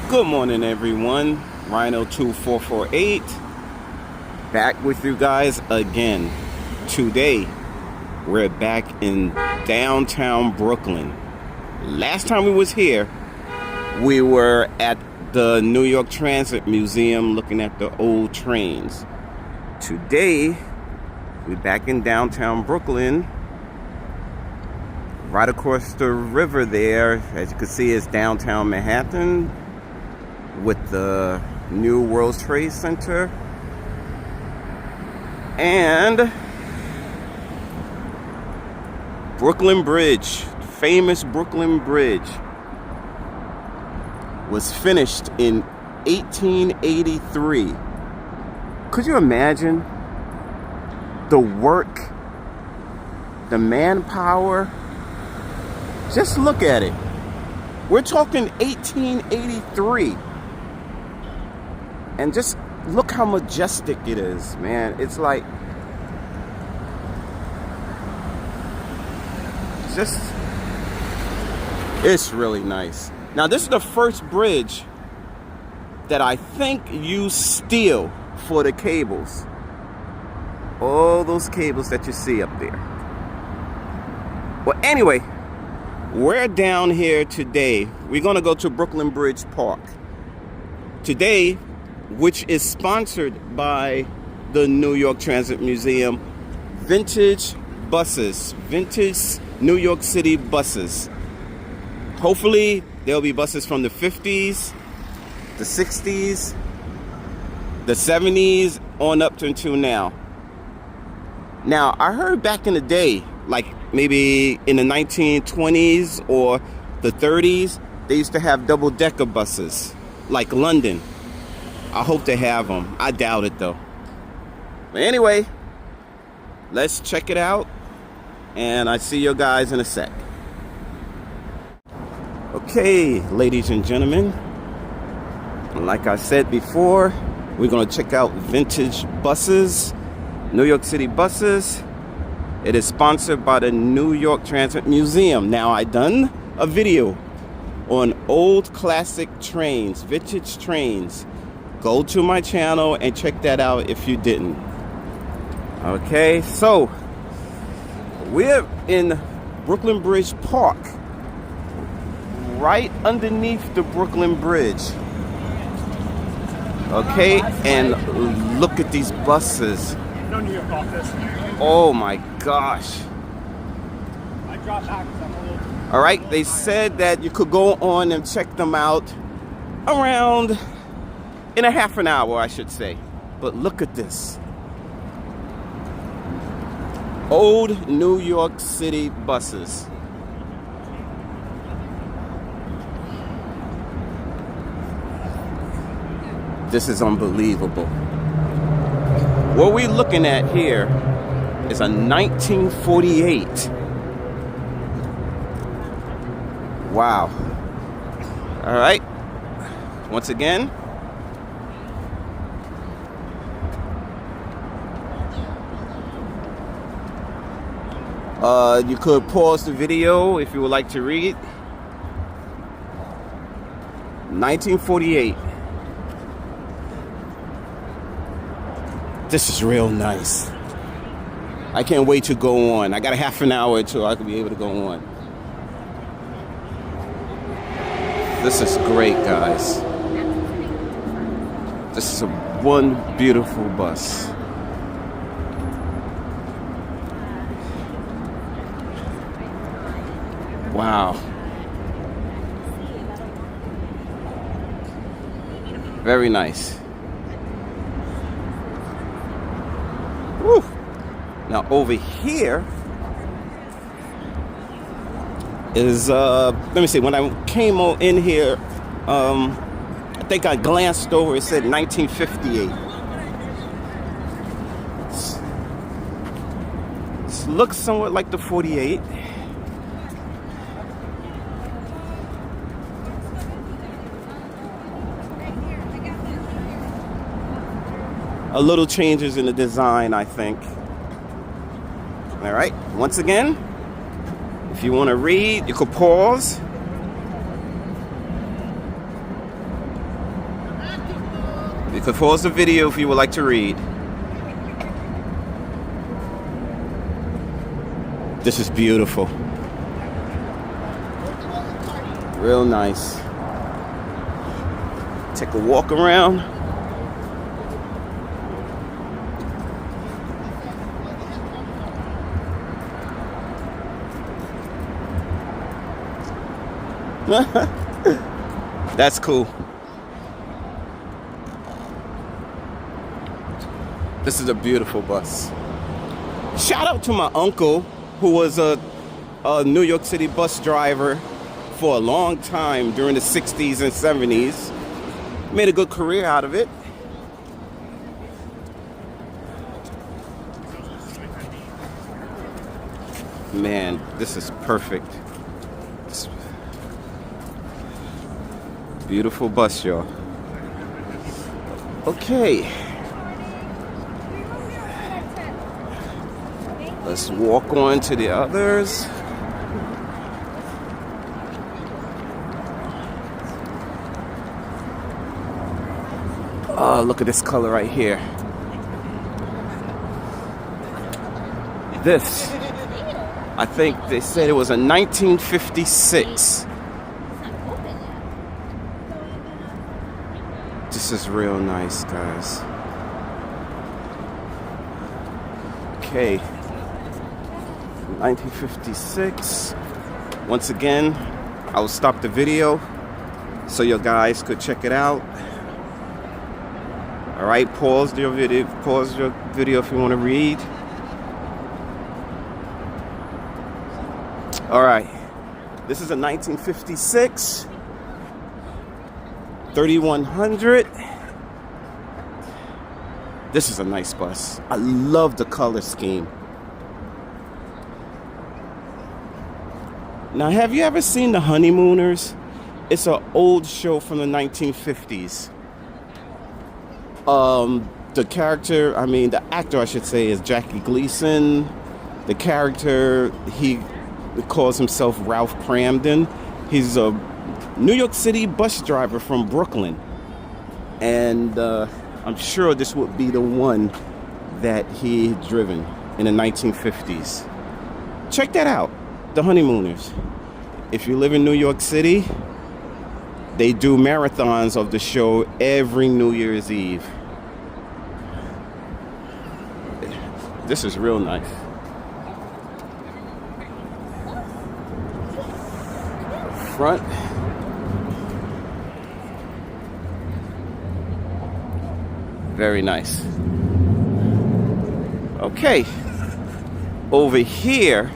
Good morning, everyone. Rhino2448 back with you guys again. Today we're back in downtown Brooklyn. Last time we was here, we were at the New York Transit Museum looking at the old trains. Today we're back in downtown Brooklyn, right across the river there. As you can see, it's downtown Manhattan with the new World Trade Center and Brooklyn Bridge. Famous Brooklyn Bridge was finished in 1883. Could you imagine the work, the manpower? Just look at it. We're talking 1883. And just look how majestic it is, man. It's like, it's really nice. Now, this is the first bridge that I think used steel for the cables. All those cables that you see up there. Well, anyway, we're down here today. We're gonna go to Brooklyn Bridge Park today, which is sponsored by the New York Transit Museum. Vintage buses, vintage New York City buses. Hopefully there'll be buses from the 50s, the 60s, the 70s on up to until now. Now, I heard back in the day, like maybe in the 1920s or the 30s, they used to have double-decker buses, like London. I hope they have them. I doubt it, though. But anyway, let's check it out, and I see you guys in a sec. Okay, ladies and gentlemen, like I said before, we're going to check out vintage buses, New York City buses. It is sponsored by the New York Transit Museum. Now, I done a video on old classic trains, vintage trains. Go to my channel and check that out if you didn't. Okay, so we're in Brooklyn Bridge Park, right underneath the Brooklyn Bridge. Okay, and look at these buses. No New York office. Oh my gosh. I dropped back because I'm a little... All right, they said that you could go on and check them out around in a half an hour, I should say. But look at this. Old New York City buses. This is unbelievable. What we're looking at here is a 1948. Wow. All right. Once again, you could pause the video if you would like to read. 1948. This is real nice. I can't wait to go on. I got a half an hour until I can be able to go on. This is great, guys. This is one beautiful bus. Wow. Very nice. Woo. Now over here is let me see, when I came in here, I think I glanced over, it said 1958. This looks somewhat like the 48. A little changes in the design, I think. All right, once again, if you want to read, you could pause. You could pause the video if you would like to read. This is beautiful. Real nice. Take a walk around. That's cool. This is a beautiful bus. Shout out to my uncle, who was a New York City bus driver for a long time during the 60s and 70s. Made a good career out of it. Man, this is perfect. Beautiful bus, y'all. Okay. Let's walk on to the others. Oh, look at this color right here. This, I think they said it was a 1956. This is real nice, guys. Okay. 1956. Once again, I will stop the video so you guys could check it out. All right, pause your video if you want to read. All right, this is a 1956 3100. This is a nice bus. I love the color scheme. Now, have you ever seen The Honeymooners? It's an old show from the 1950s. The actor, I should say, is Jackie Gleason. The character, he calls himself Ralph Cramden. He's a New York City bus driver from Brooklyn. And I'm sure this would be the one that he had driven in the 1950s. Check that out, The Honeymooners. If you live in New York City, they do marathons of the show every New Year's Eve. This is real nice. Front. Very nice. Okay. Over here,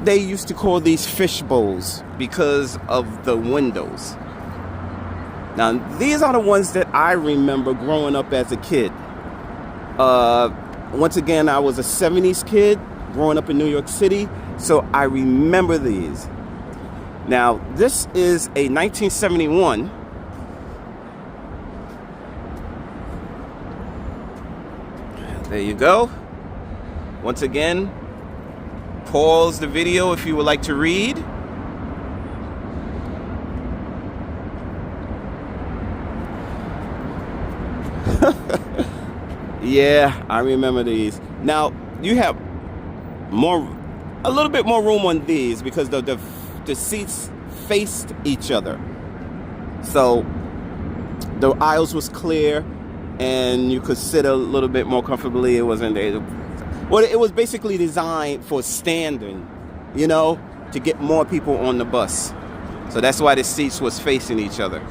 they used to call these fish bowls because of the windows. Now, these are the ones that I remember growing up as a kid. Once again, I was a 70s kid growing up in New York City, so I remember these. Now, this is a 1971. There you go. Once again, pause the video if you would like to read. Yeah, I remember these. Now, you have a little bit more room on these because the seats faced each other. So the aisles was clear and you could sit a little bit more comfortably. It wasn't well, it was basically designed for standing, to get more people on the bus. So that's why the seats was facing each other.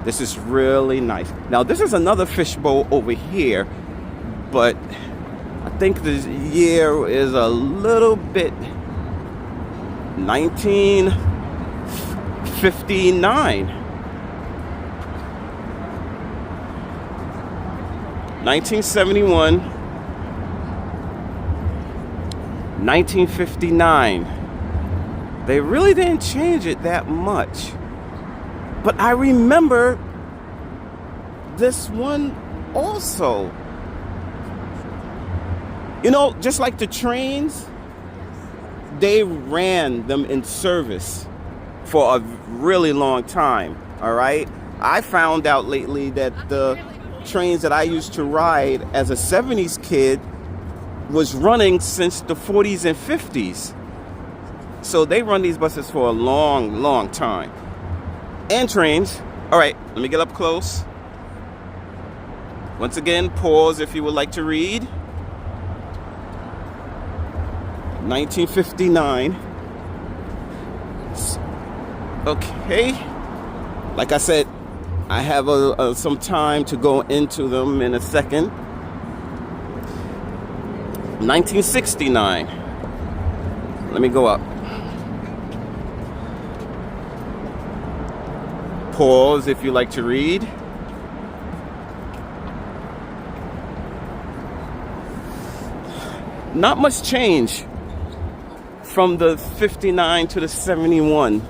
This is really nice. Now, this is another fishbowl over here, but I think the year is a little bit 1959. 1971, 1959. They really didn't change it that much. But I remember this one also. Just like the trains, they ran them in service for a really long time. All right. I found out lately that the trains that I used to ride as a 70s kid was running since the 40s and 50s. So they run these buses for a long, long time. And trains. All right, let me get up close. Once again, pause if you would like to read. 1959. Okay. Like I said, I have some time to go into them in a second. 1969. Let me go up. Pause if you like to read. Not much change from the 59 to the 71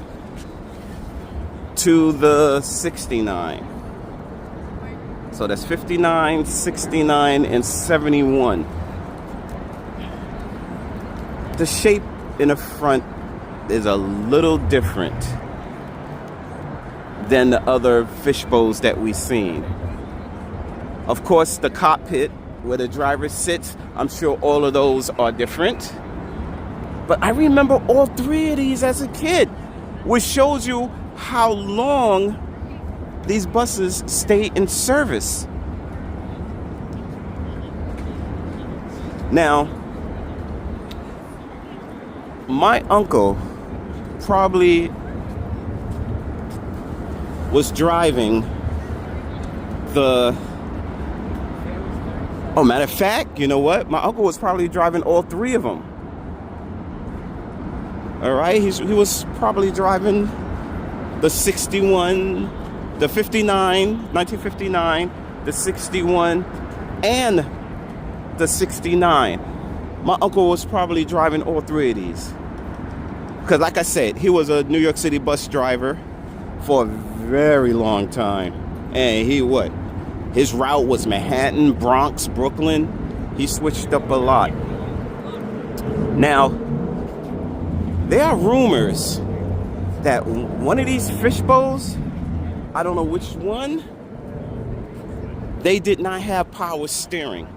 to the 69. So that's 59, 69, and 71. The shape in the front is a little different than the other fishbowls that we've seen. Of course, the cockpit where the driver sits, I'm sure all of those are different. But I remember all three of these as a kid, which shows you how long these buses stay in service. Now, my uncle probably was driving the... Oh, matter of fact, you know what? My uncle was probably driving all three of them. All right, he was probably driving the 61, the 59, 1959, the 61, and the 69. My uncle was probably driving all three of these. Because like I said, he was a New York City bus driver for a very long time. And his route was Manhattan, Bronx, Brooklyn. He switched up a lot. Now, there are rumors that one of these fishbowls, I don't know which one, they did not have power steering.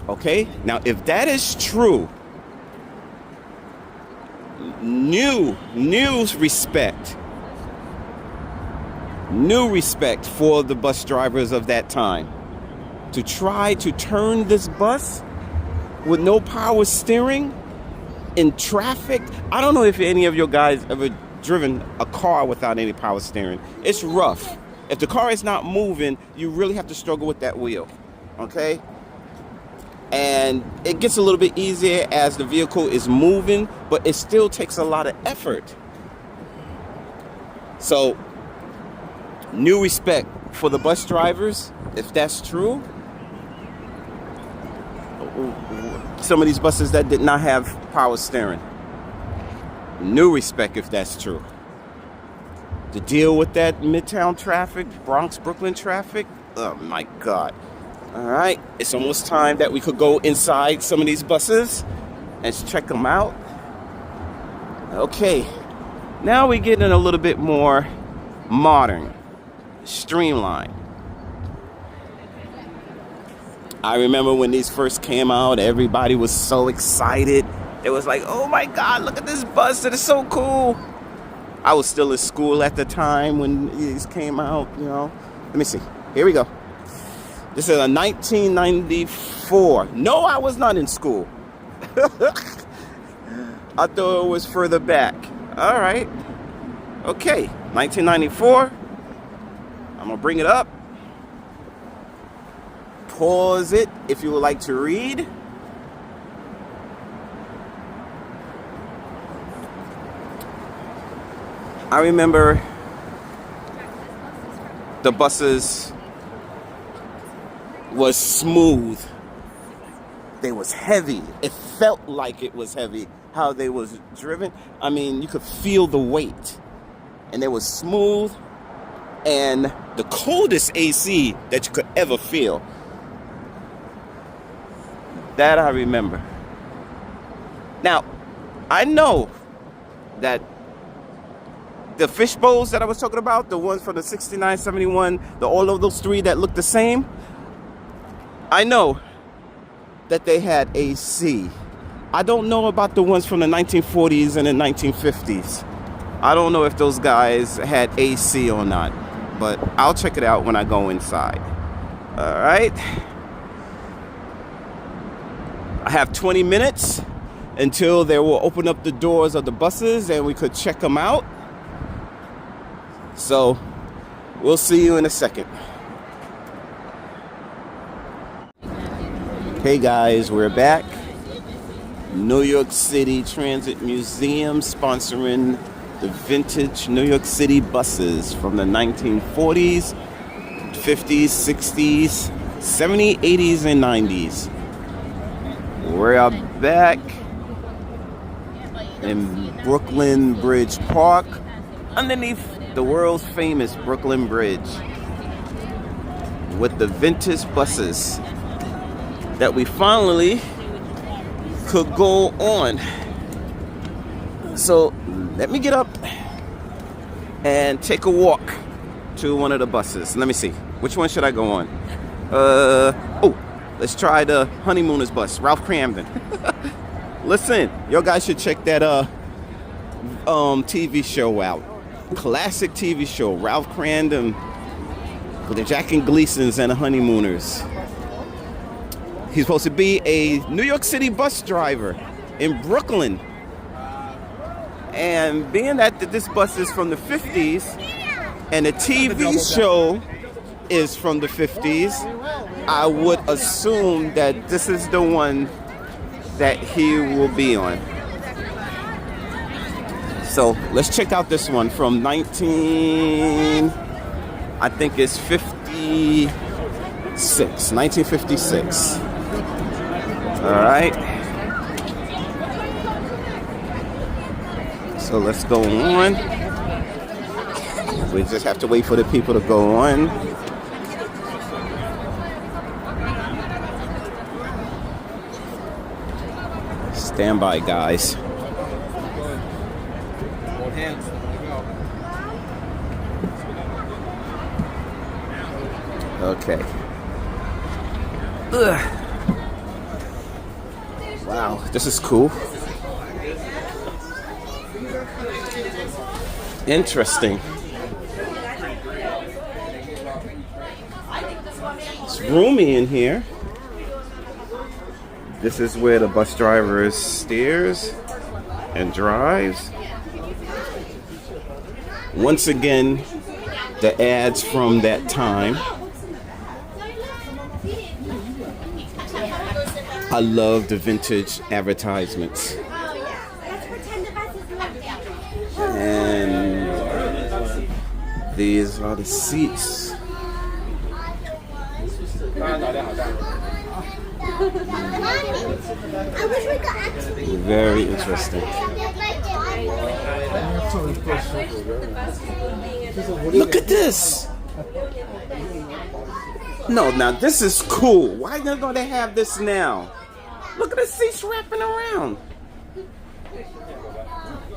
Okay? Now, if that is true, new respect for the bus drivers of that time to try to turn this bus with no power steering in traffic. I don't know if any of you guys ever driven a car without any power steering. It's rough. If the car is not moving, you really have to struggle with that wheel. Okay? And it gets a little bit easier as the vehicle is moving, but it still takes a lot of effort. So, new respect for the bus drivers, if that's true. Some of these buses that did not have power steering. New respect if that's true. To deal with that Midtown traffic, Bronx, Brooklyn traffic, oh my God. All right, it's almost time that we could go inside some of these buses and check them out. Okay, now we get in a little bit more modern, streamlined. I remember when these first came out, everybody was so excited. It was like, oh my God, look at this bus, it is so cool. I was still in school at the time when these came out, you know. Let me see, here we go. This is a 1994. No, I was not in school. I thought it was further back. All right. Okay, 1994. I'm gonna bring it up. Pause it if you would like to read. I remember the buses was smooth. They was heavy. It felt like it was heavy how they was driven. I mean, you could feel the weight. And they was smooth and the coldest AC that you could ever feel. That I remember. Now, I know that the fish bowls that I was talking about, the ones from the 69, 71, all of those three that look the same, I know that they had AC. I don't know about the ones from the 1940s and the 1950s. I don't know if those guys had AC or not, but I'll check it out when I go inside. All right. I have 20 minutes until they will open up the doors of the buses and we could check them out. So we'll see you in a second. Hey guys, we're back. New York City Transit Museum sponsoring the vintage New York City buses from the 1940s, 50s, 60s, 70s, 80s, and 90s. We're back in Brooklyn Bridge Park, underneath the world's famous Brooklyn Bridge, with the vintage buses that we finally could go on. So let me get up and take a walk to one of the buses. Let me see, which one should I go on? Let's try the Honeymooners bus, Ralph Cramden. Listen, y'all guys should check that TV show out. Classic TV show, Ralph Cramden with the Jackie Gleasons and the Honeymooners. He's supposed to be a New York City bus driver in Brooklyn. And being that this bus is from the 50s and the TV show is from the 50s, I would assume that this is the one that he will be on. So let's check out this one from 1956. All right. So let's go on. We just have to wait for the people to go on. Stand by, guys. Okay. Ugh. Wow, this is cool. Interesting. It's roomy in here. This is where the bus driver steers and drives. Once again, the ads from that time. I love the vintage advertisements. And these are the seats. Very interesting. Look at this. No, now this is cool. Why don't they have this now? Look at the seats wrapping around.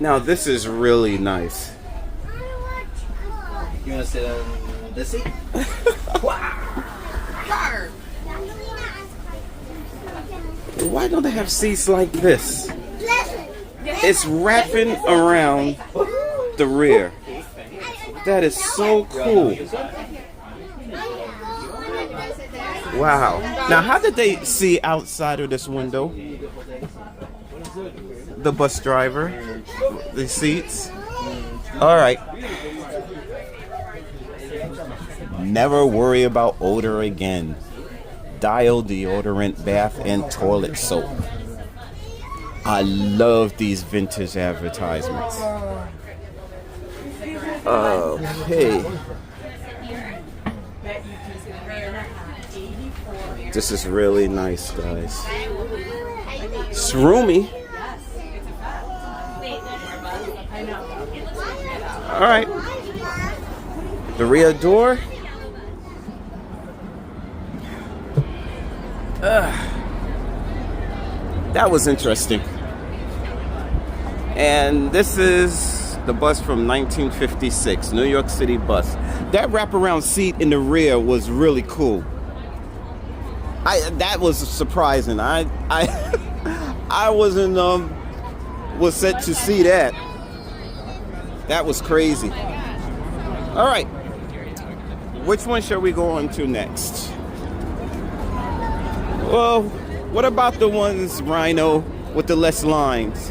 Now this is really nice. You want to sit on this seat? Why don't they have seats like this? It's wrapping around the rear. That is so cool. Wow. Now, how did they see outside of this window? The bus driver, the seats. All right. Never worry about odor again. Dial deodorant, bath, and toilet soap. I love these vintage advertisements. Okay. This is really nice, guys. It's roomy. All right. The rear door. That was interesting. And this is the bus from 1956, New York City bus. That wraparound seat in the rear was really cool. That was surprising. I wasn't was set to see that. That was crazy. All right, which one shall we go on to next? Well, what about the ones, Rhino, with the less lines?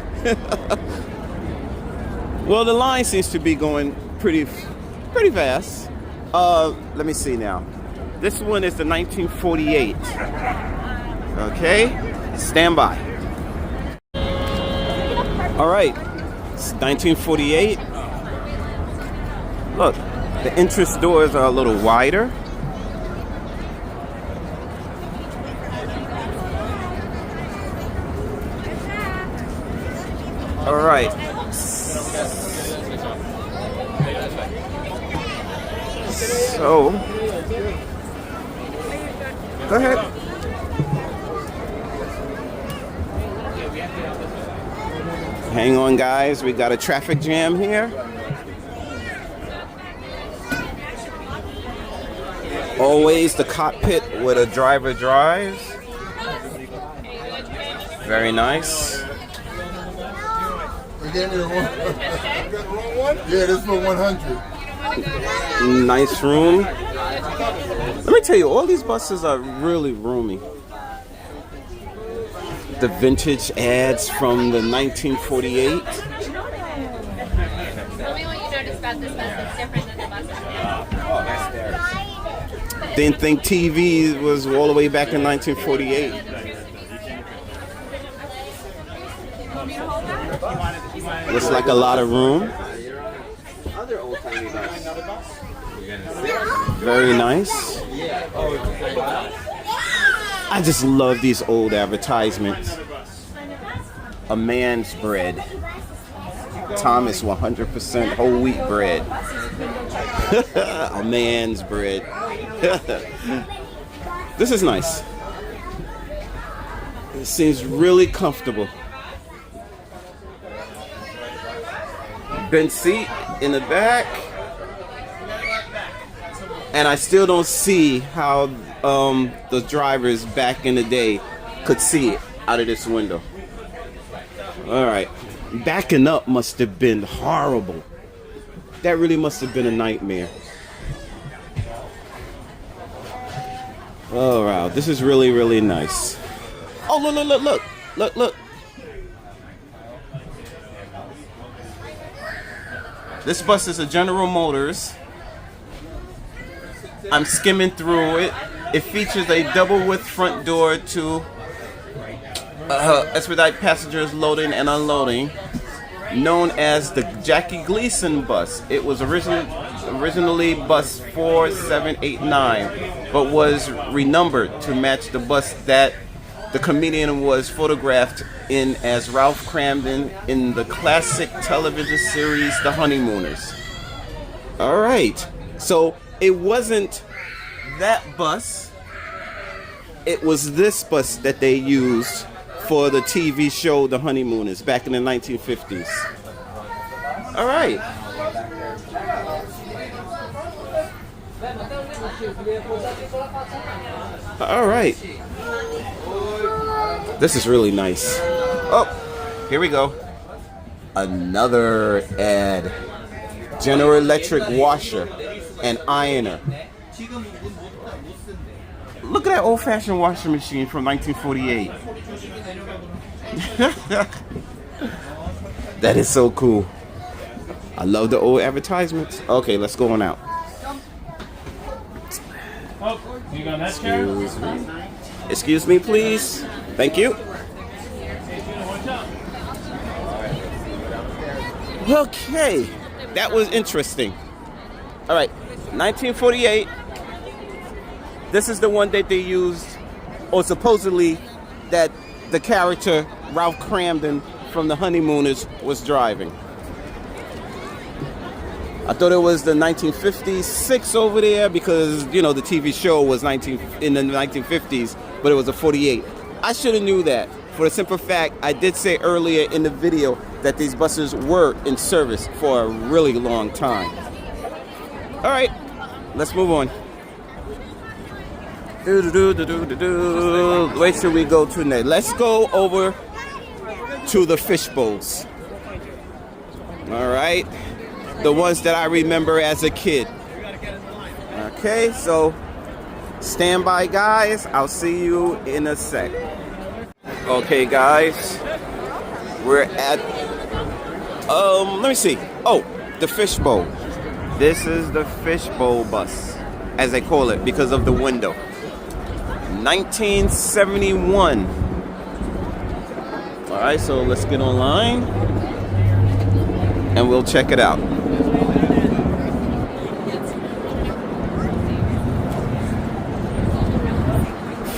Well, the line seems to be going pretty fast. Let me see now. This one is the 1948. Okay, stand by. All right, it's 1948. Look, the entrance doors are a little wider. All right. So, go ahead. Hang on, guys. We got a traffic jam here. Always the cockpit where the driver drives. Very nice. You gave me the wrong one? Yeah, this for 100. Nice room. Let me tell you, all these buses are really roomy. The vintage ads from the 1948. Tell me what you noticed about this bus that's different than the buses. Didn't think TV was all the way back in 1948. Looks like a lot of room. Very nice. I just love these old advertisements. A man's bread. Thomas 100% whole wheat bread. A man's bread. This is nice. It seems really comfortable. Bench seat in the back. And I still don't see how the drivers back in the day could see it out of this window. All right. Backing up must have been horrible. That really must have been a nightmare. Oh, wow. This is really, really nice. Oh, look, look, look, look. Look, look. This bus is a General Motors. I'm skimming through it. It features a double width front door to expedite passengers loading and unloading, known as the Jackie Gleason bus. It was originally bus 4789, but was renumbered to match the bus that the comedian was photographed in as Ralph Cramden in the classic television series The Honeymooners. All right, so it wasn't that bus. It was this bus that they used for the TV show The Honeymooners back in the 1950s. All right. All right. This is really nice. Oh, here we go. Another ad. General Electric washer and ironer. Look at that old-fashioned washing machine from 1948. That is so cool. I love the old advertisements. Okay, let's go on out. Excuse me. Excuse me, please. Thank you. Okay, that was interesting. All right, 1948. This is the one that they used, or supposedly that the character Ralph Cramden from The Honeymooners was driving. I thought it was the 1956 over there because, you know, the TV show was in the 1950s, but it was a 48. I should have knew that for the simple fact I did say earlier in the video that these buses were in service for a really long time. All right, let's move on. Where should we go to next? Let's go over to the fishbowls. All right, the ones that I remember as a kid. Okay, so stand by, guys. I'll see you in a sec. Okay, guys, we're at let me see. Oh, the fishbowl. This is the fishbowl bus, as they call it, because of the window. 1971. All right, so let's get online and we'll check it out.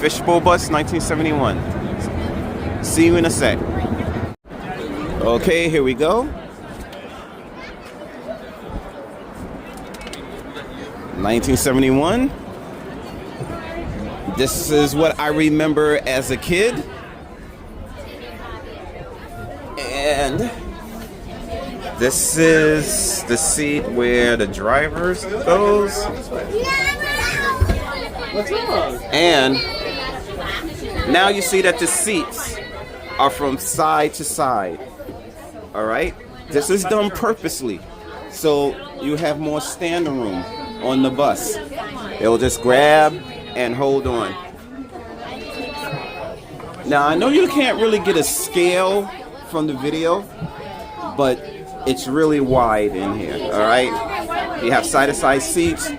Fishbowl bus, 1971. See you in a sec. Okay, here we go. 1971. This is what I remember as a kid. And this is the seat where the driver goes. What's wrong? And now you see that the seats are from side to side. All right? This is done purposely, so you have more standing room on the bus. It'll just grab and hold on. Now, I know you can't really get a scale from the video, but it's really wide in here, all right? You have side-to-side seats.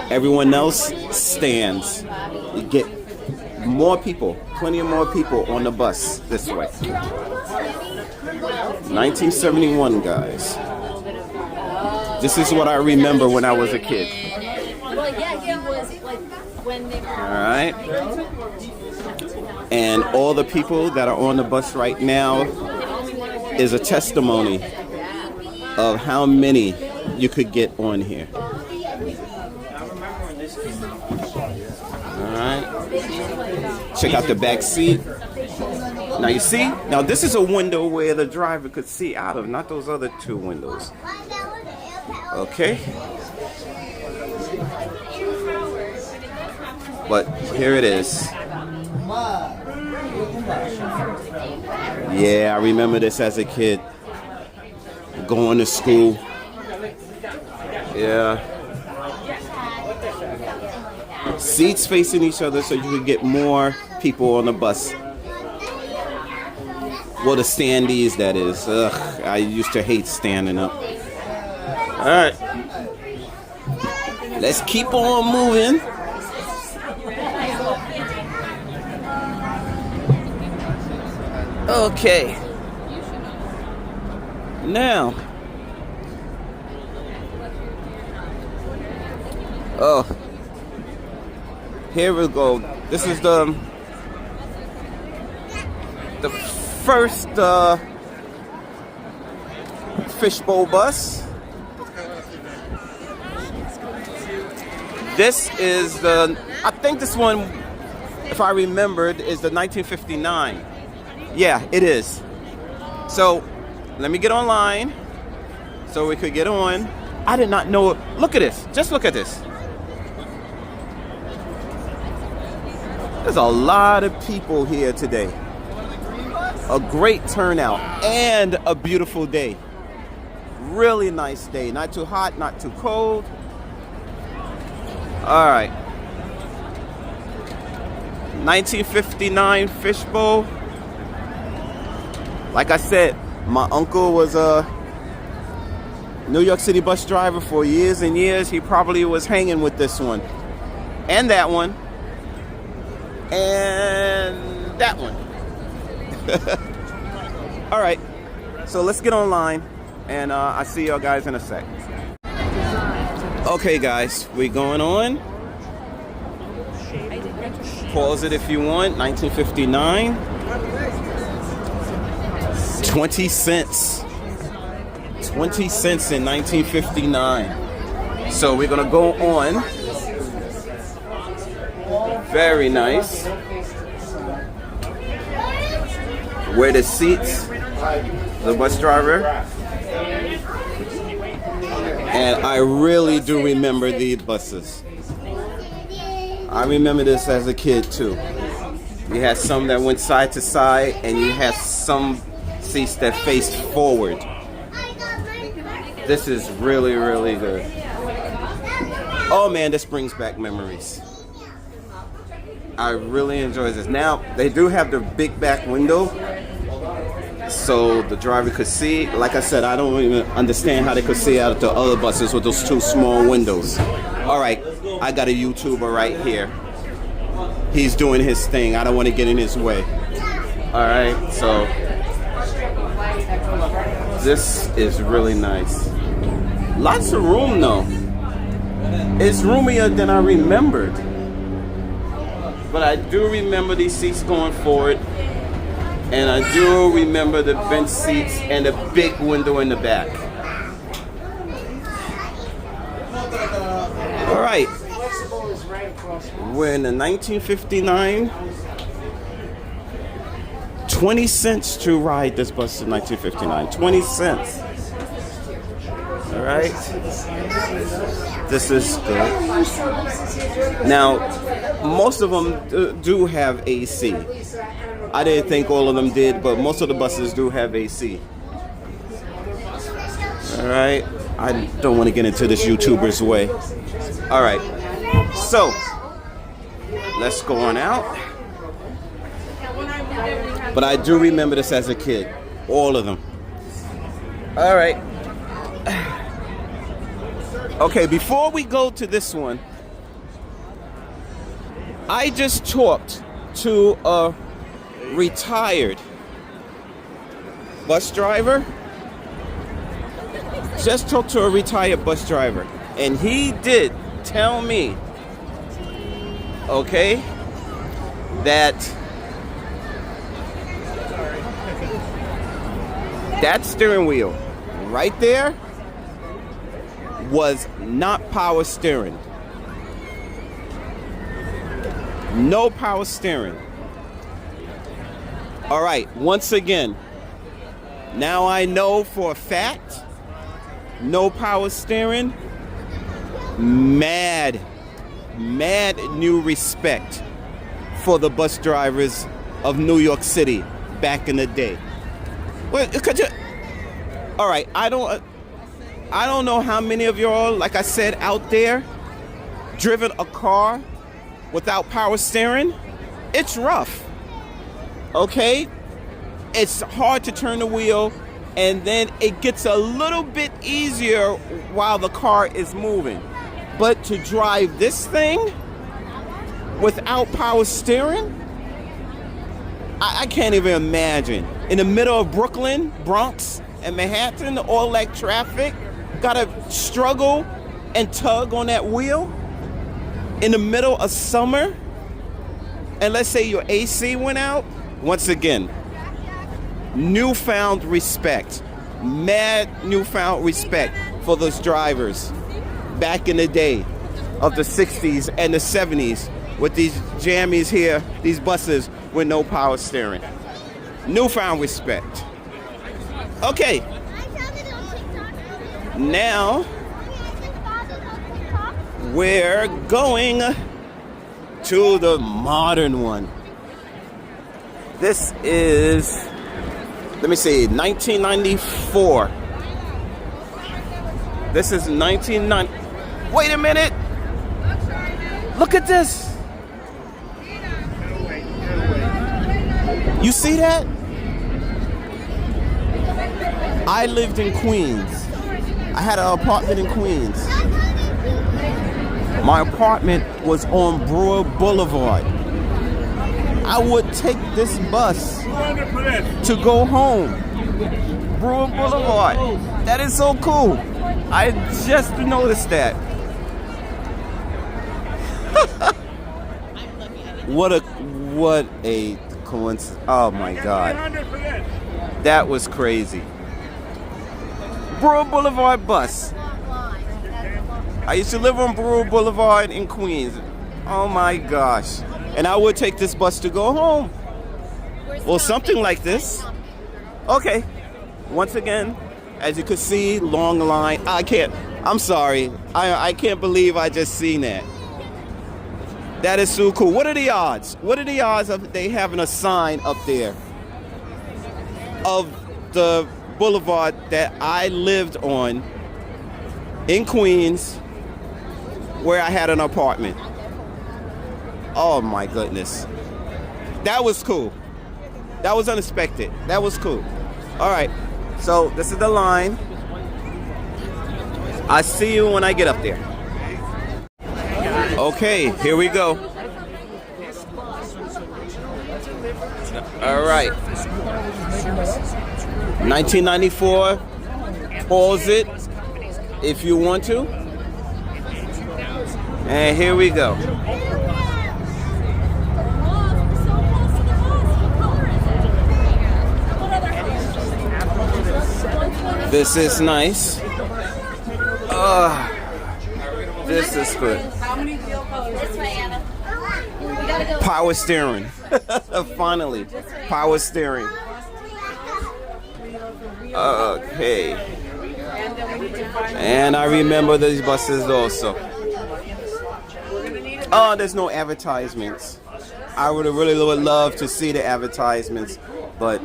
Everyone else stands. You get more people, plenty of more people on the bus this way. 1971, guys. This is what I remember when I was a kid. Alright. And all the people that are on the bus right now is a testimony of how many you could get on here. Alright. Check out the back seat. Now you see, now this is a window where the driver could see out of, not those other two windows. Okay. But here it is. Yeah, I remember this as a kid. Going to school. Yeah. Seats facing each other so you could get more people on the bus. Well, the standees, that is. Ugh, I used to hate standing up. All right. Let's keep on moving. Okay. Now. Oh. Here we go. This is the first fishbowl bus. This is the, I think this one, if I remembered, is the 1959. Yeah, it is. So, let me get online so we could get on. I did not know it. Look at this. Just look at this. There's a lot of people here today. A great turnout and a beautiful day. Really nice day. Not too hot, not too cold. All right. 1959 fishbowl. Like I said, my uncle was a New York City bus driver for years and years. He probably was hanging with this one. And that one. And that one. All right. So let's get online. And I'll see y'all guys in a sec. Okay, guys. We going on. Pause it if you want. 1959. 20 cents. 20 cents in 1959. So we're gonna go on. Very nice. Where the seats the bus driver. And I really do remember these buses. I remember this as a kid too. You had some that went side to side, and you had some seats that faced forward. This is really, really good. Oh man, this brings back memories. I really enjoy this. Now, they do have the big back window, so the driver could see. Like I said, I don't even understand how they could see out of the other buses with those two small windows. All right, I got a YouTuber right here. He's doing his thing. I don't want to get in his way. All right, so this is really nice. Lots of room though. It's roomier than I remembered. But I do remember these seats going forward. And I do remember the bench seats and the big window in the back. All right. We're in the 1959. 20 cents to ride this bus in 1959. 20 cents. All right. This is good. Now, most of them do have AC. I didn't think all of them did, but most of the buses do have AC. All right. I don't want to get into this YouTuber's way. All right. So, let's go on out. But I do remember this as a kid. All of them. All right. Okay, before we go to this one, I just talked to a retired bus driver. Just talked to a retired bus driver. And he did tell me, okay, that steering wheel right there was not power steering. No power steering. All right, once again, now I know for a fact, no power steering. Mad new respect for the bus drivers of New York City back in the day. Well, could you? All right, I don't know how many of y'all, like I said, out there, driven a car without power steering. It's rough. Okay? It's hard to turn the wheel, and then it gets a little bit easier while the car is moving. But to drive this thing without power steering, I can't even imagine. In the middle of Brooklyn, Bronx, and Manhattan, all that traffic, gotta struggle and tug on that wheel in the middle of summer. And let's say your AC went out. Once again, newfound respect, mad newfound respect for those drivers back in the day of the 60s and the 70s with these jammies here, these buses with no power steering. Newfound respect. Okay. Now we're going to the modern one. This is, let me see, 1994. This is 1990. Wait a minute. Look at this. You see that? I lived in Queens. I had an apartment in Queens. My apartment was on Brewer Boulevard. I would take this bus to go home. Brewer Boulevard. That is so cool. I just noticed that. What a coincidence. Oh my God. That was crazy. Brewer Boulevard bus. I used to live on Brewer Boulevard in Queens. Oh my gosh. And I would take this bus to go home. Well, something like this. Okay. once again, as you can see, long line. I'm sorry. I can't believe I just seen that. That is so cool. What are the odds? What are the odds of they having a sign up there of the boulevard that I lived on in Queens, where I had an apartment? Oh my goodness. That was cool. That was unexpected. That was cool. All right. So this is the line. I see you when I get up there. Okay, here we go. All right. 1994. Pause it if you want to. And here we go. This is nice. This is good. Power steering. Finally. Power steering. Okay. And I remember these buses also. Oh, there's no advertisements. I would have really would love to see the advertisements, but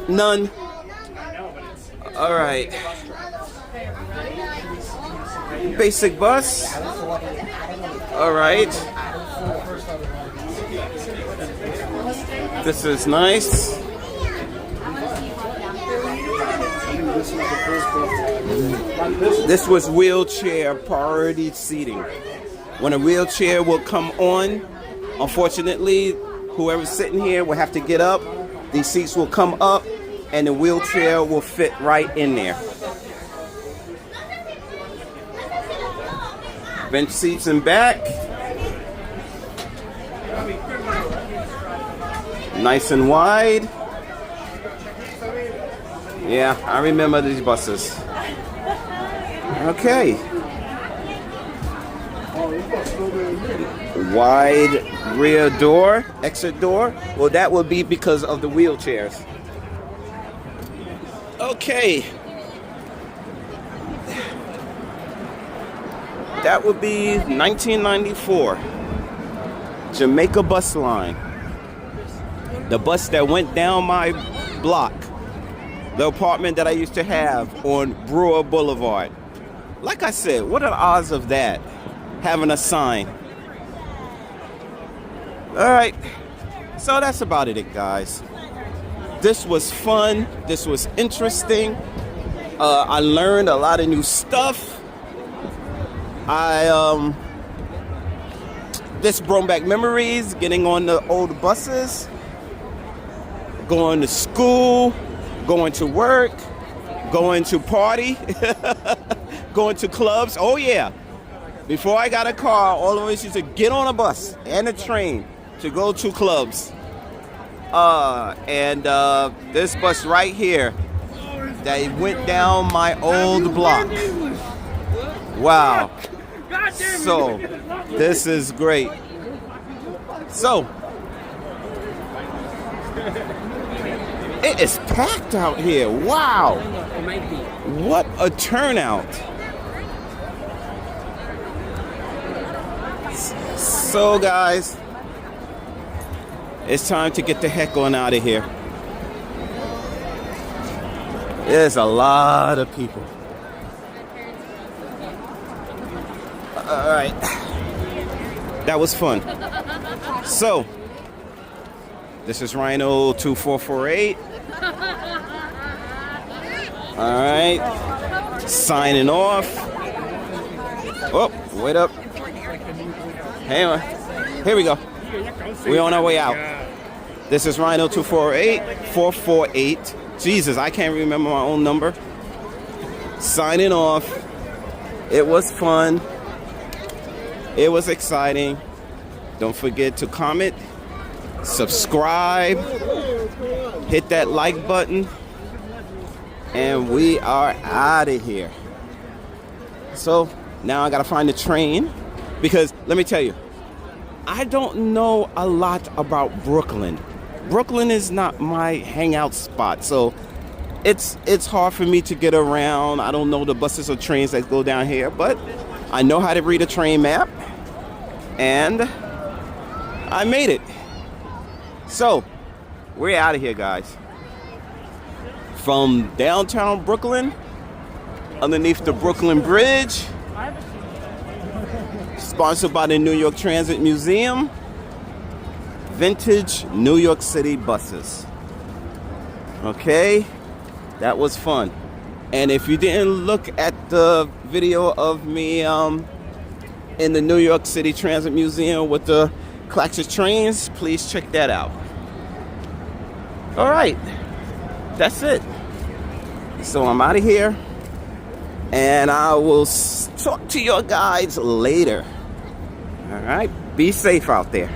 none. All right. Basic bus. All right. This is nice. This was wheelchair priority seating. When a wheelchair will come on, unfortunately, whoever's sitting here will have to get up. These seats will come up, and the wheelchair will fit right in there. Bench seats in back. Nice and wide. Yeah, I remember these buses. Okay. Wide rear door, exit door. Well, that would be because of the wheelchairs. Okay. That would be 1994. Jamaica bus line. The bus that went down my block. The apartment that I used to have on Brewer Boulevard. Like I said, what are the odds of that? Having a sign. Alright. So that's about it, guys. This was fun. This was interesting. I learned a lot of new stuff. This brought back memories, getting on the old buses, going to school, going to work, going to party, going to clubs. Oh yeah. Before I got a car, all of us used to get on a bus and a train to go to clubs. And this bus right here that went down my old block. Wow. So, this is great. So, it is packed out here. Wow. What a turnout. So, guys, it's time to get the heck on out of here. There's a lot of people. All right. That was fun. So, this is Rhino 2448. All right. Signing off. Oh, wait up. Hang on. Here we go. We're on our way out. This is Rhino 448. Jesus, I can't remember my own number. Signing off. It was fun. It was exciting. Don't forget to comment, subscribe, hit that like button, and we are out of here. So now I gotta find the train, because let me tell you, I don't know a lot about Brooklyn. Brooklyn is not my hangout spot, so it's hard for me to get around. I don't know the buses or trains that go down here, but I know how to read a train map, and I made it. So we're out of here, guys. From downtown Brooklyn, underneath the Brooklyn Bridge, sponsored by the New York Transit Museum. Vintage New York City buses. Okay, that was fun. And if you didn't look at the video of me in the New York City Transit Museum with the Claxus trains, please check that out. All right, that's it. So I'm out of here, and I will talk to your guys later. All right, be safe out there.